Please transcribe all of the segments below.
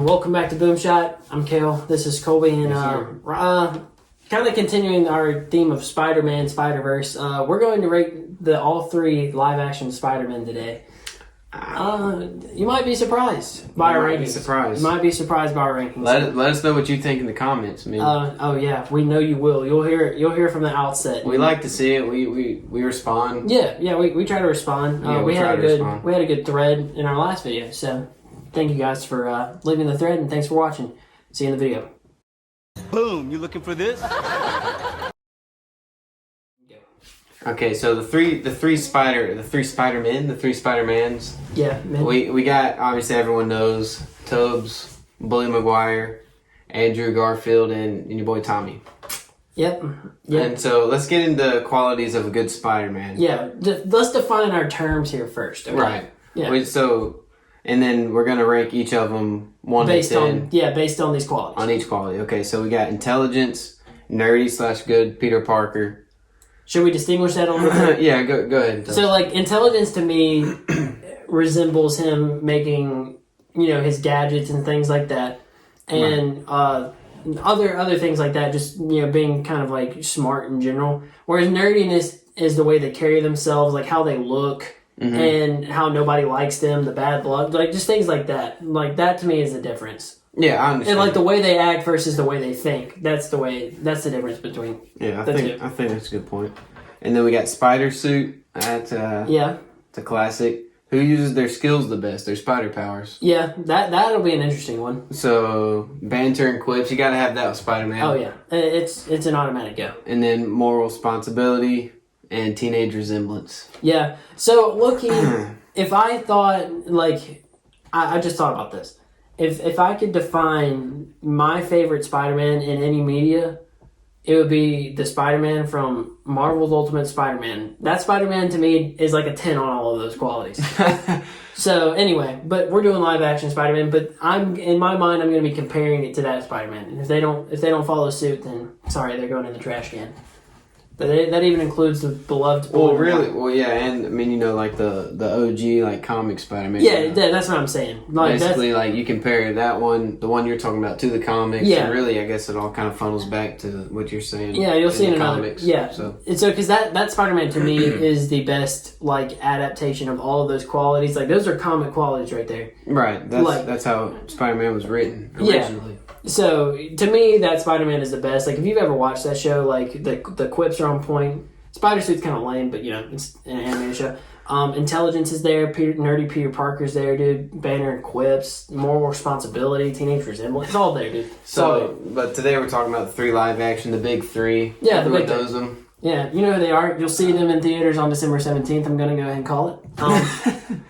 Welcome back to Boom Shot. I'm Kale. This is Colby, and kind of continuing our theme of Spider-Man, Spider-Verse. We're going to rate all three live-action Spider-Men today. You might be surprised by our rankings. You might be surprised by our rankings. Let us know what you think in the comments, man. Oh yeah, we know you will. You'll hear from the outset. We like to see it. We respond. Yeah. We try to respond. We had a good thread in our last video, so. Thank you guys for leaving the thread, and thanks for watching. See you in the video. Boom! You looking for this? Okay, so the three Spider-Mans. Yeah, man. We got, obviously everyone knows, Tobes, Bully Maguire, Andrew Garfield, and your boy Tommy. Yep. And so let's get into qualities of a good Spider-Man. Yeah, let's define our terms here first. Okay? Right. Yeah. And then we're gonna rank each of them based on these qualities. On each quality. Okay, so we got intelligence, nerdy/good, Peter Parker. Should we distinguish that a little bit? Yeah, go ahead. So, like, intelligence to me resembles him making, his gadgets and things like that, and other things like that. Just being kind of like smart in general. Whereas nerdiness is the way they carry themselves, like how they look. Mm-hmm. And how nobody likes them, the bad blood, like just things like that. Like that to me is the difference. Yeah, I understand. And like the way they act versus the way they think. That's the difference between. Yeah, I think that's a good point. And then we got Spider Suit. It's a classic. Who uses their skills the best? Their spider powers. Yeah, that'll be an interesting one. So banter and quips, you gotta have that with Spider-Man. Oh yeah, it's an automatic go. And then moral responsibility. And teenage resemblance. Yeah. So looking, if I thought I just thought about this. If I could define my favorite Spider-Man in any media, it would be the Spider-Man from Marvel's Ultimate Spider-Man. That Spider-Man to me is like a 10 on all of those qualities. So anyway, but we're doing live action Spider-Man. But in my mind, I'm going to be comparing it to that Spider-Man. And if they don't follow suit, then sorry, they're going in the trash can. But that even includes the beloved. Yeah, and I mean, like the OG like comic Spider-Man. Yeah, that's what I'm saying. Basically, like you compare that one, the one you're talking about, to the comics. Yeah. And really, I guess it all kind of funnels back to what you're saying. Yeah, you'll see in the another. Comics, yeah, so because that Spider-Man to me is the best adaptation of all of those qualities. Like those are comic qualities right there. Right. That's how Spider-Man was written originally. Yeah. So, to me, that Spider-Man is the best. Like, if you've ever watched that show, like, the quips are on point. Spider-Suit's kind of lame, but, it's an animated show. Intelligence is there. Nerdy Peter Parker's there, dude. Banner and quips. Moral responsibility. Teenage resemblance. It's all there, dude. But today we're talking about the three live action, the big three. Yeah, Everyone knows them. Yeah, you know who they are. You'll see them in theaters on December 17th. I'm going to go ahead and call it.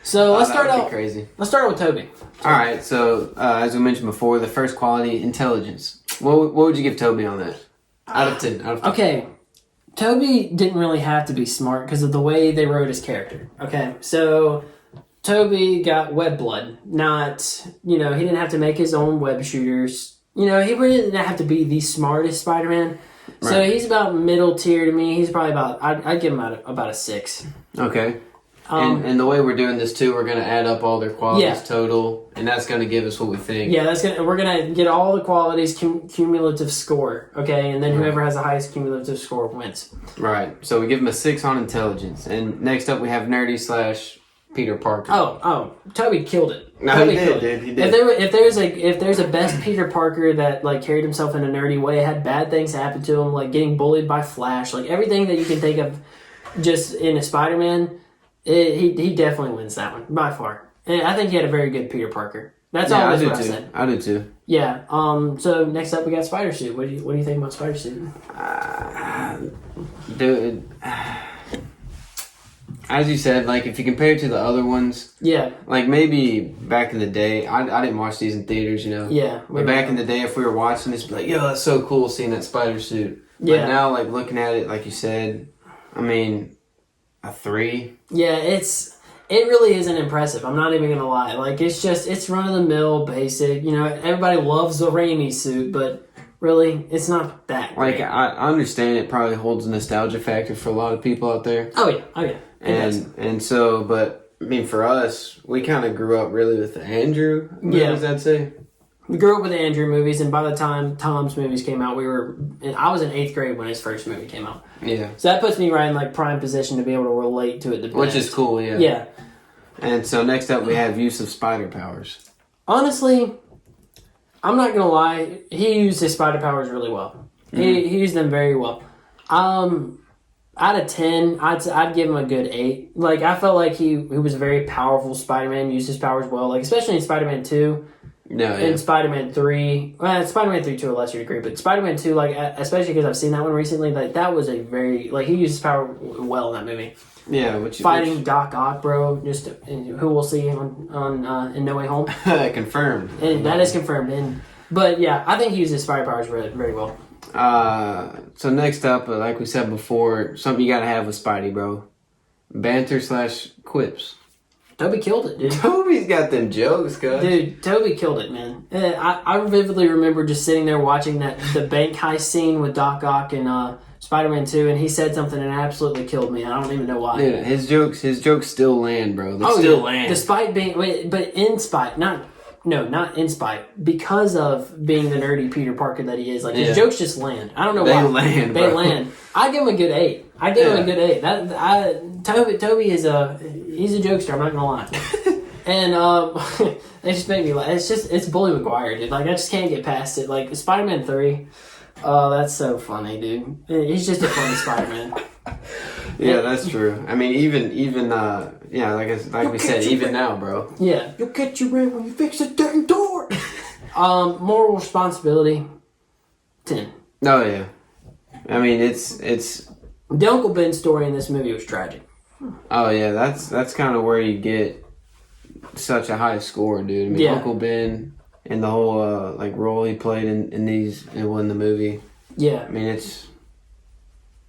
So let's start out. Crazy. Let's start with Tobey. All right. So as we mentioned before, the first quality, intelligence. What would you give Tobey on that? Out of 10. Okay. Tobey didn't really have to be smart because of the way they wrote his character. Okay. So Tobey got web blood. Not, he didn't have to make his own web shooters. He really didn't have to be the smartest Spider-Man. Right. So he's about middle tier to me. He's probably I'd give him about a 6. Okay. And the way we're doing this too, we're going to add up all their qualities total, and that's going to give us what we think. Yeah, we're going to get all the qualities cumulative score, okay, and then whoever has the highest cumulative score wins. Right. So we give him a 6 on intelligence, and next up we have nerdy/Peter Parker. Oh, Tobey killed it. No, he did, dude. He did. If there's a best Peter Parker that carried himself in a nerdy way, had bad things happen to him, like getting bullied by Flash, like everything that you can think of, just in a Spider-Man. He definitely wins that one by far. And I think he had a very good Peter Parker. That's all I said. I do too. Yeah. So next up we got Spider Suit. What do you think about Spider Suit? Dude, as you said, if you compare it to the other ones, maybe back in the day, I didn't watch these in theaters, Yeah. But back in the day, if we were watching this, be like, yo, that's so cool seeing that Spider Suit. Yeah. But now, looking at it, like you said, I mean, a 3. Yeah, it really isn't impressive. I'm not even gonna lie. It's run of the mill, basic. Everybody loves the Raimi suit, but really, it's not that great. I understand it probably holds a nostalgia factor for a lot of people out there. Oh yeah. And so, but I mean, for us, we kind of grew up really with the Andrew movies, I'd say. We grew up with the Andrew movies, and by the time Tom's movies came out, I was in 8th grade when his first movie came out. Yeah. So that puts me right in like prime position to be able to relate to it the best. Which is cool, yeah. Yeah. And so next up we have use of spider powers. Honestly, I'm not gonna lie, he used his spider powers really well. He used them very well. Out of 10, I'd give him a good 8. Like, I felt like he was a very powerful Spider-Man, used his powers well. Like, especially in Spider-Man 2 and Spider-Man 3. Well, Spider-Man 3 to a lesser degree, but Spider-Man 2, like, especially because I've seen that one recently, like, that was a very, like, he used his power well in that movie. Yeah, Fighting Doc Ock, bro, just who we'll see on in No Way Home. Confirmed. And that is confirmed. But, yeah, I think he used his spider powers very, very well. So next up, like we said before, something you gotta have with Spidey, bro. Banter / quips. Tobey killed it, dude. Tobey's got them jokes, cuz. Dude, Tobey killed it, man. I vividly remember just sitting there watching the bank heist scene with Doc Ock and Spider-Man 2, and he said something and it absolutely killed me. I don't even know why. Dude, his jokes still land, bro. They still land. Despite being, but in spite, not in spite, because of being the nerdy Peter Parker that he is. Like, his jokes just land. I don't know why. They land. I give him a good 8. I give him a good 8. Tobey is he's a jokester, I'm not gonna lie. And they just make me laugh. It's Bully Maguire, dude. Like, I just can't get past it. Like, Spider-Man 3, oh, that's so funny, dude. He's just a funny Spider-Man. Yeah, that's true. I mean, even like we said, even now, bro. Yeah. You'll catch your rent when you fix the dang door. Moral responsibility, 10. Oh yeah. I mean, it's the Uncle Ben story in this movie was tragic. Oh yeah, that's kind of where you get such a high score, dude. I mean, Uncle Ben and the whole like role he played in the movie. Yeah. I mean, it's.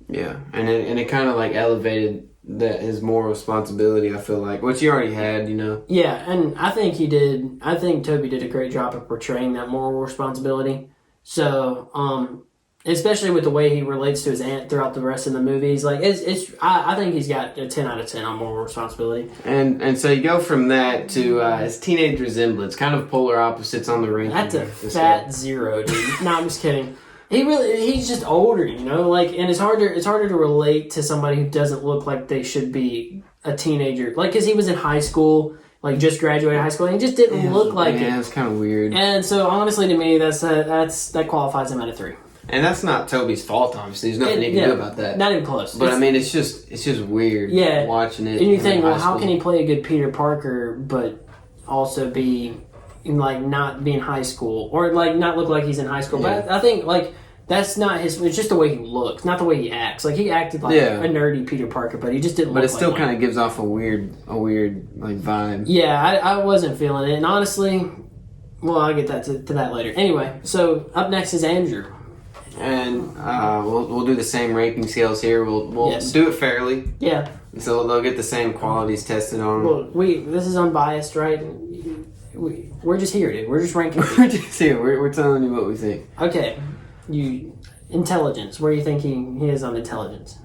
Yeah, and it kind of like elevated his moral responsibility, I feel like, which he already had, you know. Yeah, and I think he did. I think Tobey did a great job of portraying that moral responsibility. So, especially with the way he relates to his aunt throughout the rest of the movies, like I think he's got a 10 out of 10 on moral responsibility. And so you go from that to his teenage resemblance, kind of polar opposites on the ranking. That's a fat 0, dude. No, I'm just kidding. He's just older, you know, like, and it's harder to relate to somebody who doesn't look like they should be a teenager, like, because he was in high school, like, just graduated high school, and he just didn't look like it. Yeah, it's kind of weird. And so, honestly, to me, that qualifies him at a 3. And that's not Tobey's fault, obviously. There's nothing he can do about that. Not even close. But I mean, it's just weird. Yeah, watching it. And you think, well, how can he play a good Peter Parker, but also be like not be in high school, or like not look like he's in high school? Yeah. But I think like. That's not his. It's just the way he looks, not the way he acts. Like, he acted like a nerdy Peter Parker, but he just didn't. But look it still like kind of gives off a weird like vibe. Yeah, I wasn't feeling it, and honestly, well, I'll get that to that later. Anyway, so up next is Andrew, and we'll do the same ranking scales here. We'll do it fairly. Yeah. So they'll get the same qualities tested on. Well, this is unbiased, right? We're just here, dude. We're just ranking. We're just here. We're telling you what we think. Okay. Intelligence. Where do you think he is on intelligence?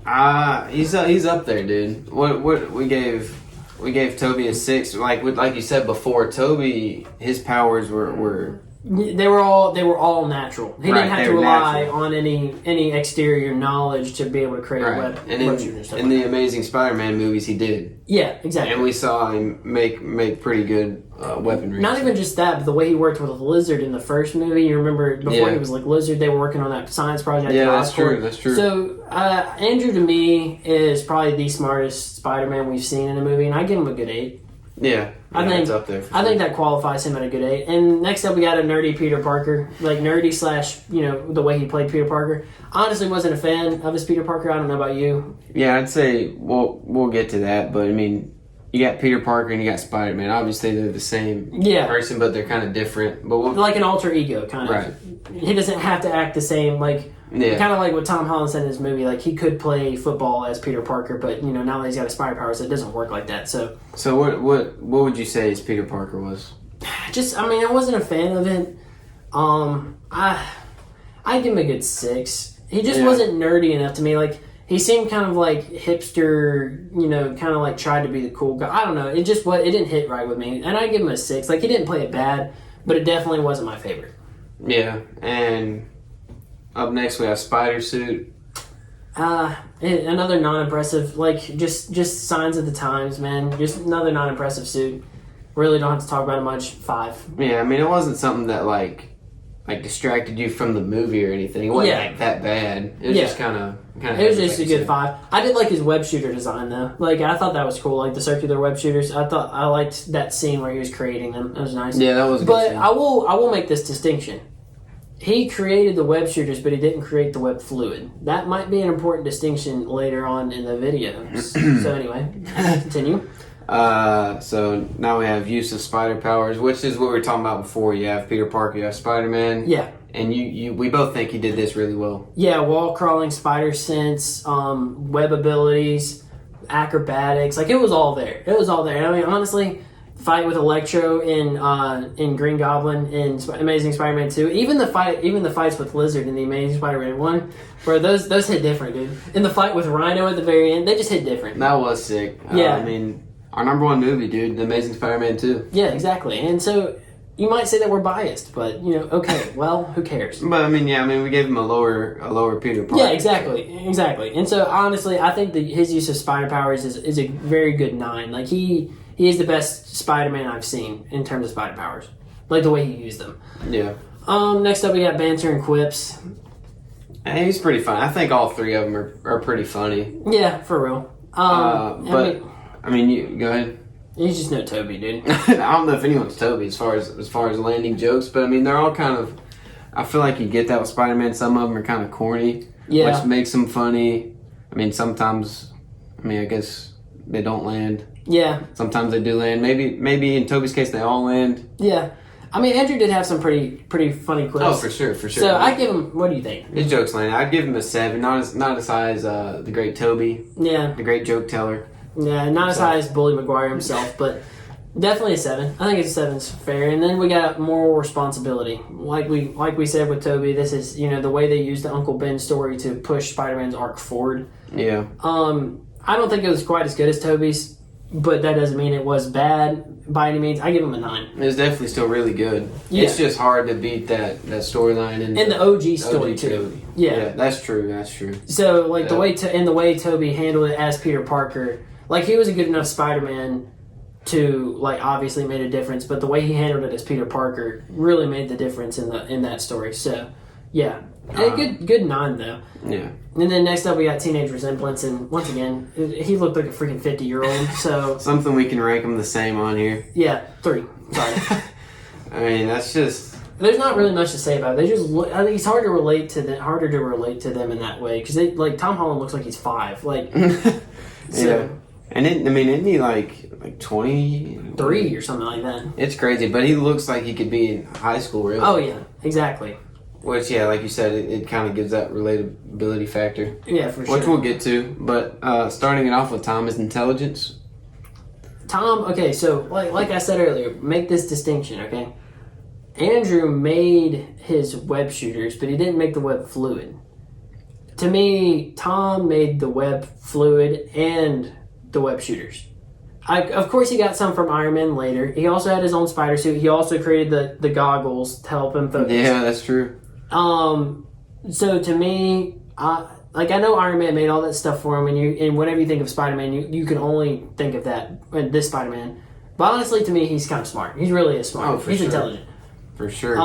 He's up there, dude. What we gave Tobey a 6. Like you said before, Tobey, his powers were they were all natural. He didn't have to rely natural on any exterior knowledge to be able to create a web shooter and stuff. In the Amazing Spider-Man movies, he did. Yeah, exactly. And we saw him make pretty good weaponry. Not even just that, but the way he worked with Lizard in the first movie. You remember before he was like Lizard, they were working on that science project. Yeah, that's true. That's true. So Andrew, to me, is probably the smartest Spider-Man we've seen in a movie, and I give him a good 8. Yeah, I think it's up there. I think that qualifies him at a good 8. And next up, we got a nerdy Peter Parker, like nerdy / the way he played Peter Parker. Honestly, wasn't a fan of his Peter Parker. I don't know about you. Yeah, I'd say we'll get to that, but I mean, you got Peter Parker and you got Spider-Man. Obviously, they're the same person, but they're kind of different. But like an alter ego, kind of. Right. He doesn't have to act the same. Like. Yeah. Kind of like what Tom Holland said in his movie, like he could play football as Peter Parker, but now that he's got his spider powers, it doesn't work like that. So what would you say his Peter Parker was? I wasn't a fan of it. I give him a good 6. He just wasn't nerdy enough to me. Like, he seemed kind of like hipster, kind of like tried to be the cool guy. I don't know. It didn't hit right with me, and I give him a 6. Like, he didn't play it bad. but it definitely wasn't my favorite. Yeah, and up next we have Spider Suit. Another non-impressive, like just signs of the times, man. Just another non-impressive suit. Really don't have to talk about it much. 5. Yeah, I mean it wasn't something that like distracted you from the movie or anything. It wasn't like that bad. It was just kind of. It was just a good 5. I did like his web shooter design though. Like I thought that was cool. Like the circular web shooters. I liked that scene where he was creating them. That was nice. Yeah, that was. A good but scene. I will make this distinction. He created the web shooters, but he didn't create the web fluid. That might be an important distinction later on in the videos. So anyway, continue. So now we have use of spider powers, which is what we were talking about before. You have Peter Parker, you have Spider-Man. Yeah. And we both think he did this really well. Yeah, wall crawling, spider sense, web abilities, acrobatics. Like it was all there. It was all there. I mean, honestly, fight with Electro in Green Goblin in Amazing Spider-Man 2. Even the fights with Lizard in the Amazing Spider-Man 1, bro, those hit different, dude. In the fight with Rhino at the very end, they just hit different. That was sick. Yeah. I mean, our number 1 movie, dude, The Amazing Spider-Man 2. Yeah, exactly. And so you might say that we're biased, but okay, well, who cares? But I mean, we gave him a lower Peter Parker. Yeah, exactly. And so honestly, I think that his use of spider powers is a very good 9. Like he is the best Spider-Man I've seen in terms of spider powers. Like the way he used them. Yeah. Next up we got banter and quips. Hey, he's pretty funny. I think all 3 of them are pretty funny. Yeah, for real. I mean, you go ahead. He's just no Tobey, dude. I don't know if anyone's Tobey as far as landing jokes, but I mean they're all kind of. I feel like you get that with Spider-Man. Some of them are kind of corny, which makes them funny. I mean, sometimes, I guess they don't land. Yeah. Sometimes they do land. Maybe in Tobey's case they all land. Yeah. I mean, Andrew did have some pretty funny quips. Oh, for sure. So I give him. What do you think? His jokes land. I'd give him a 7. Not as high as the great Tobey. Yeah. The great joke teller. Yeah, not as high as Bully Maguire himself, but definitely a 7. I think it's a 7's fair. And then we got moral responsibility. Like we said with Tobey, this is the way they used the Uncle Ben story to push Spider-Man's arc forward. Yeah. I don't think it was quite as good as Tobey's, but that doesn't mean it was bad by any means. I give him a 9. It's definitely still really good. Yeah. It's just hard to beat that storyline and the OG story OG too. Tobey. Yeah, that's true. So like the way Tobey handled it as Peter Parker, like he was a good enough Spider-Man to like obviously made a difference, but the way he handled it as Peter Parker really made the difference in that story. So yeah, a good 9 though. Yeah. And then next up we got Teenage Resemblance, and once again he looked like a freaking 50-year-old. So something we can rank him the same on here. Yeah, 3. Sorry. I mean that's just. There's not really much to say about it. They just I think it's harder to relate to them in that way because like Tom Holland looks like he's 5. Like. Yeah. And isn't he like 23 or something like that? It's crazy, but he looks like he could be in high school, really. Oh yeah, exactly. Which, yeah, like you said, it kind of gives that relatability factor. Yeah, for sure. Which we'll get to, but starting it off with Tom is intelligence. Tom, okay, so like I said earlier, make this distinction, okay? Andrew made his web shooters, but he didn't make the web fluid. To me, Tom made the web fluid and the web shooters. Of course, he got some from Iron Man later. He also had his own spider suit. He also created the goggles to help him focus. Yeah, that's true. So to me, I know Iron Man made all that stuff for him, and whenever you think of Spider-Man, you can only think of that, this Spider-Man. But honestly, to me, he's kind of smart. He really is smart. He's intelligent. For sure.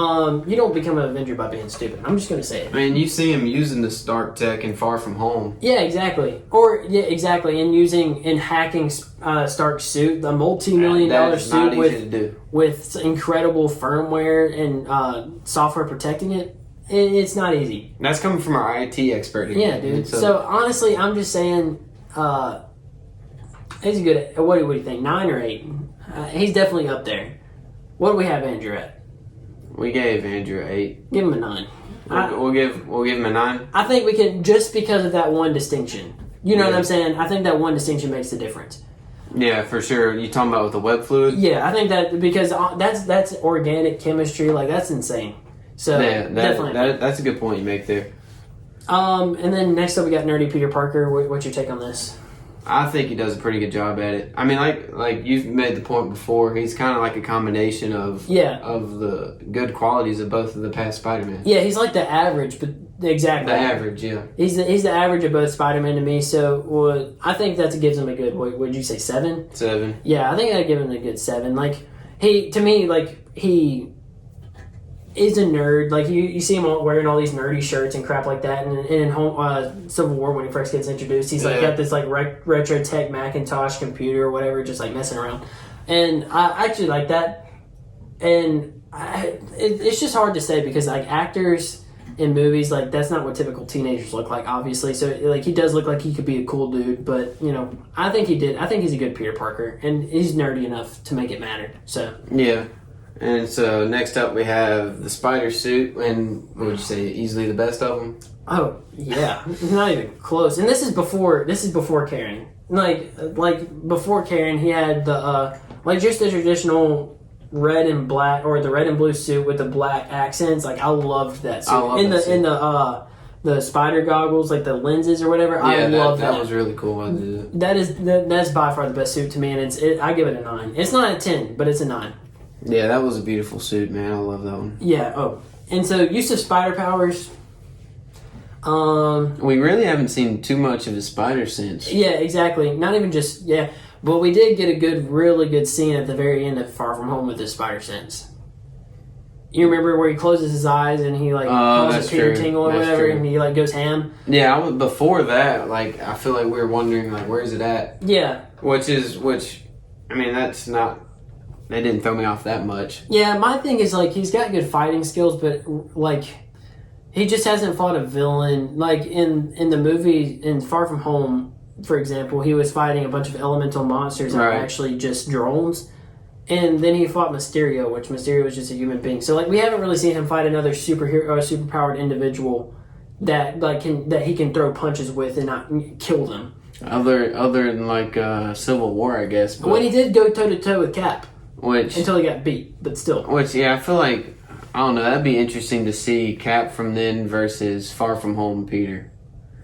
You don't become an Avenger by being stupid. I'm just going to say it. I mean, you see him using the Stark tech in Far From Home. Yeah, exactly. And hacking Stark's suit, the multi-million-dollar suit with incredible firmware and software protecting it. It's not easy. That's coming from our IT expert here. Yeah, dude. So honestly, I'm just saying, he's good. What do you think? 9 or 8? He's definitely up there. What do we have Andrew at? We gave Andrew 8. Give him a 9. We'll give him a 9. I think we can, just because of that one distinction. You know what I'm saying? I think that one distinction makes the difference. Yeah, for sure. You talking about with the web fluid? Yeah, I think that because that's organic chemistry. Like that's insane. So yeah, definitely. That's a good point you make there. And then next up we got nerdy Peter Parker. What's your take on this? I think he does a pretty good job at it. I mean, like you've made the point before, he's kind of like a combination of the good qualities of both of the past Spider-Man. Yeah, he's like the average, but exactly the average. Yeah, he's the average of both Spider-Man to me. So I think that gives him a good. What would you say, 7? 7. Yeah, I think I'd give him a good 7. Like he is a nerd. Like you see him wearing all these nerdy shirts and crap like that. And in Civil War, when he first gets introduced, he's like got this like retro tech Macintosh computer or whatever, just like messing around. And I actually like that. And it's just hard to say because like actors in movies, like that's not what typical teenagers look like, obviously. So like he does look like he could be a cool dude, but I think he's a good Peter Parker, and he's nerdy enough to make it matter. So yeah. And so next up we have the spider suit, and what would you say, easily the best of them? Oh yeah, not even close. And this is before Karen. Like before Karen, he had the just the traditional red and black or the red and blue suit with the black accents. Like I loved that suit. In the spider goggles, like the lenses or whatever. Yeah, I love that. That was really cool. I did. That's by far the best suit to me, and I give it a 9. It's not a 10, but it's a 9. Yeah, that was a beautiful suit, man. I love that one. Yeah. Oh, and so use of spider powers. We really haven't seen too much of his spider sense. Yeah, exactly. Not even just but we did get a really good scene at the very end of Far From Home with his spider sense. You remember where he closes his eyes and he like calls it Peter Tingle or whatever, and he like goes ham. Yeah, before that, like I feel like we were wondering like where's it at? Yeah. Which I mean that's not. They didn't throw me off that much. Yeah, my thing is like he's got good fighting skills, but like he just hasn't fought a villain. Like in the movie in Far From Home, for example, he was fighting a bunch of elemental monsters that were actually just drones. And then he fought Mysterio, which Mysterio was just a human being. So like we haven't really seen him fight another superpowered individual that he can throw punches with and not kill them. Other than like Civil War, I guess. But when he did go toe to toe with Cap. Until he got beat, but still. Which, yeah, I feel like, I don't know, that'd be interesting to see Cap from then versus Far From Home Peter.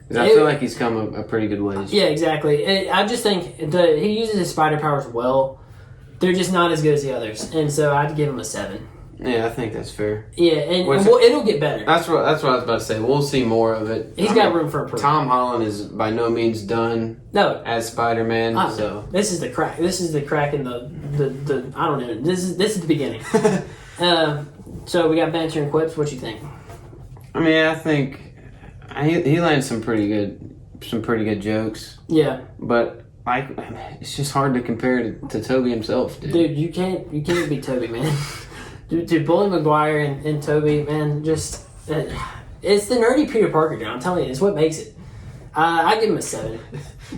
Because I feel like he's come a pretty good ways. Yeah, exactly. I just think he uses his spider powers well. They're just not as good as the others. And so I'd give him a 7. Yeah, I think that's fair. Yeah, and it'll get better. That's what I was about to say. We'll see more of it. He's got room for improvement. Tom Holland is by no means done as Spider-Man. So this is the crack. This is the crack in the I don't know. This is the beginning. So we got banter and quips. What you think? I mean, I think he lands some pretty good jokes. Yeah, but like it's just hard to compare to Tobey himself, dude. Dude, you can't beat Tobey, man. Dude, Bully Maguire and Tobey, man, just it's the nerdy Peter Parker, dude. I'm telling you, it's what makes it. I give him a 7.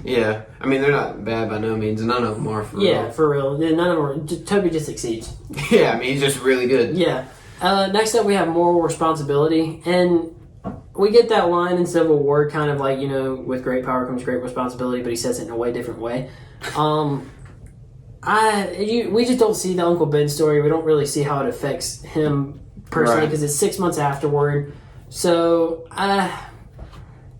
Yeah, I mean they're not bad by no means. None of them are for real. Yeah, for real. None of them are. Toby just succeeds. Yeah, I mean he's just really good. Yeah. Next up, we have moral responsibility, and we get that line in Civil War, kind of like with great power comes great responsibility, but he says it in a way different way. We just don't see the Uncle Ben story. We don't really see how it affects him personally because it's 6 months afterward. So,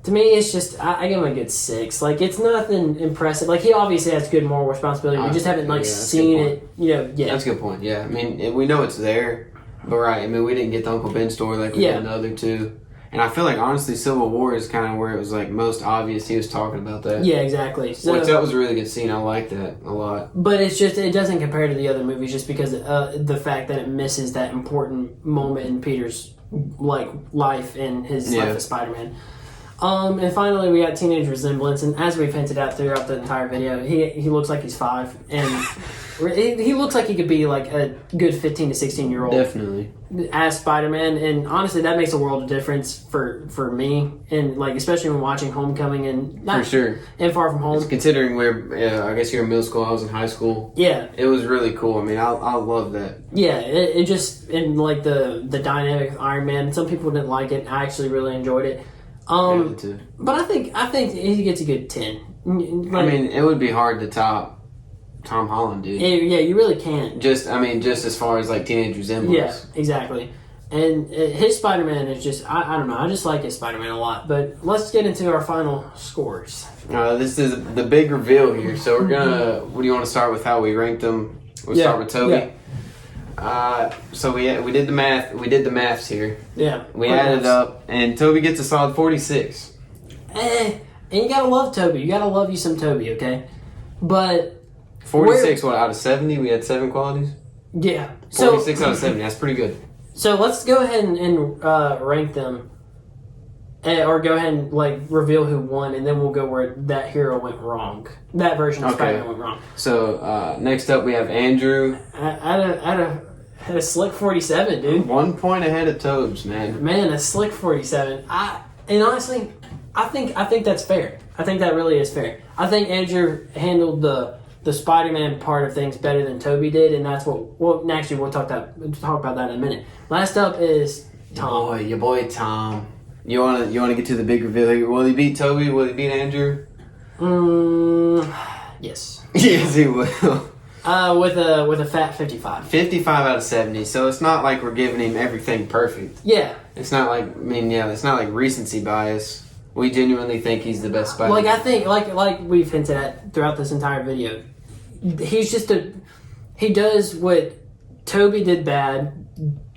to me, it's just I give him a good 6. Like it's nothing impressive. Like he obviously has good moral responsibility. We just haven't seen it. Yet. That's a good point. Yeah, I mean we know it's there, but I mean we didn't get the Uncle Ben story like we did the other two. And I feel like, honestly, Civil War is kind of where it was, like, most obvious he was talking about that. Yeah, exactly. So, which, that was a really good scene. I like that a lot. But it's just, it doesn't compare to the other movies just because the fact that it misses that important moment in Peter's, life and his life as Spider-Man. And finally, we got teenage resemblance. And as we've hinted at throughout the entire video, he looks like he's 5. And he looks like he could be, like, a good 15 to 16-year-old. Definitely. As Spider-Man, and honestly, that makes a world of difference for me, and especially when watching Homecoming and for sure, and Far From Home. It's considering I guess you're in middle school, I was in high school. Yeah, it was really cool. I mean, I love that. Yeah, it just and the dynamic of Iron Man. Some people didn't like it. I actually really enjoyed it. But I think he gets a good 10. I mean, it would be hard to top Tom Holland, dude. Yeah, you really can't. Just as far as teenage resemblance. Yeah, exactly. And his Spider-Man is just, I don't know, I just like his Spider-Man a lot. But let's get into our final scores. This is the big reveal here. So we're gonna, what do you want to start with, how we ranked them? We'll start with Tobey. Yeah. So we did the math. We did the maths here. Yeah. We added up, and Tobey gets a solid 46. And you gotta love Tobey. You gotta love you some Tobey, okay? But 46, what, out of 70? We had 7 qualities? Yeah. 46 out of 70, that's pretty good. So let's go ahead and rank them. Or go ahead and like reveal who won, and then we'll go where that hero went wrong. That version of Spider-Man went wrong. So next up we have Andrew. At a slick 47, dude. 1 point ahead of Tobes, man. Man, a slick 47. And honestly, I think that's fair. I think that really is fair. I think Andrew handled the Spider-Man part of things better than Tobey did, and that's what. Well, actually, we'll talk about that in a minute. Last up is Tom. Your boy Tom. You wanna get to the big reveal here? Will he beat Tobey? Will he beat Andrew? Yes. Yes, he will. With a fat 55. 55 out of 70. So it's not like we're giving him everything perfect. Yeah. It's not like it's not like recency bias. We genuinely think he's the best Spider-Man. Like I think like we've hinted at throughout this entire video, he's just he does what Tobey did bad,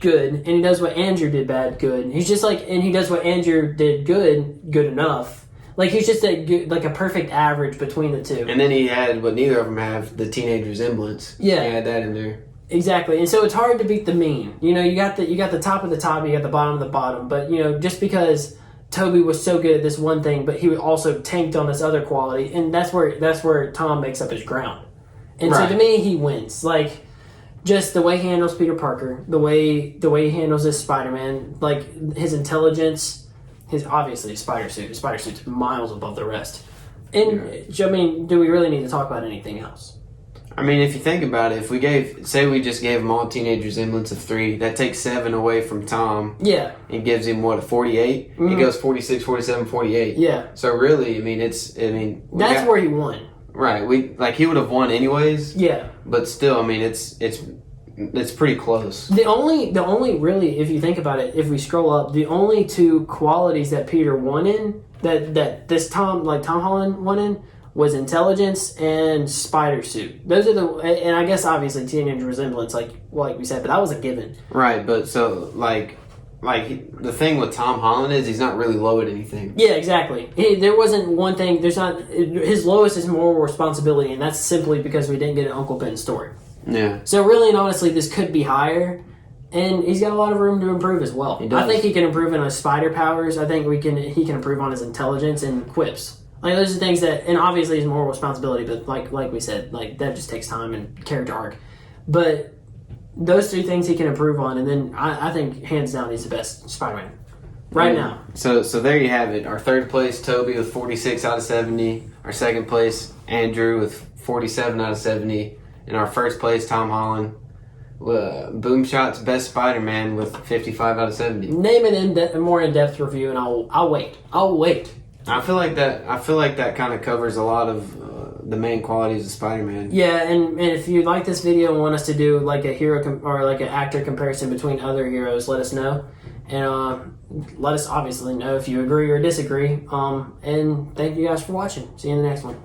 good, and he does what Andrew did bad, good. He's just like, and he does what Andrew did good enough. Like he's just like a perfect average between the two. And then he had what neither of them have, the teenage resemblance. Yeah, he had that in there. Exactly, and so it's hard to beat the mean. You know, you got the top of the top, you got the bottom of the bottom. But you know, just because Tobey was so good at this one thing, but he also tanked on this other quality, and that's where Tom makes up his ground. And so to me, he wins. Like just the way he handles Peter Parker, the way he handles this Spider-Man, like his intelligence. His obviously spider suit. His spider suit's miles above the rest. And I mean, do we really need to talk about anything else? I mean, if you think about it, if we just gave him all teenage resemblance of 3, that takes 7 away from Tom. Yeah. It gives him what, a 48? Mm-hmm. He goes 46, 47, 48. Yeah. So really, I mean, that's where he won. Right. He would have won anyways. Yeah. But still, I mean, it's pretty close. The only really, if you think about it, if we scroll up, the only 2 qualities that Peter won in, that this Tom Holland won in, was intelligence and spider suit. Those are and I guess obviously teenage resemblance, like we said, but that was a given. Right, but so the thing with Tom Holland is he's not really low at anything. Yeah, exactly. There wasn't one thing. There's not. His lowest is moral responsibility, and that's simply because we didn't get an Uncle Ben story. Yeah. So really and honestly, this could be higher, and he's got a lot of room to improve as well. He does. I think he can improve in his spider powers. I think he can improve on his intelligence and quips. Like those are things that, and obviously his moral responsibility. But like we said, like that just takes time and character arc. But those 3 things he can improve on, and then I think hands down he's the best Spider-Man right now. So there you have it. Our third place, Tobey with 46 out of 70. Our second place, Andrew with 47 out of 70. In our first place, Tom Holland, Boomshot's best Spider-Man with 55 out of 70. Name a more in-depth review, and I'll wait. I feel like that kind of covers a lot of the main qualities of Spider-Man. Yeah, and if you like this video and want us to do like a hero or like an actor comparison between other heroes, let us know, and let us obviously know if you agree or disagree. And thank you guys for watching. See you in the next one.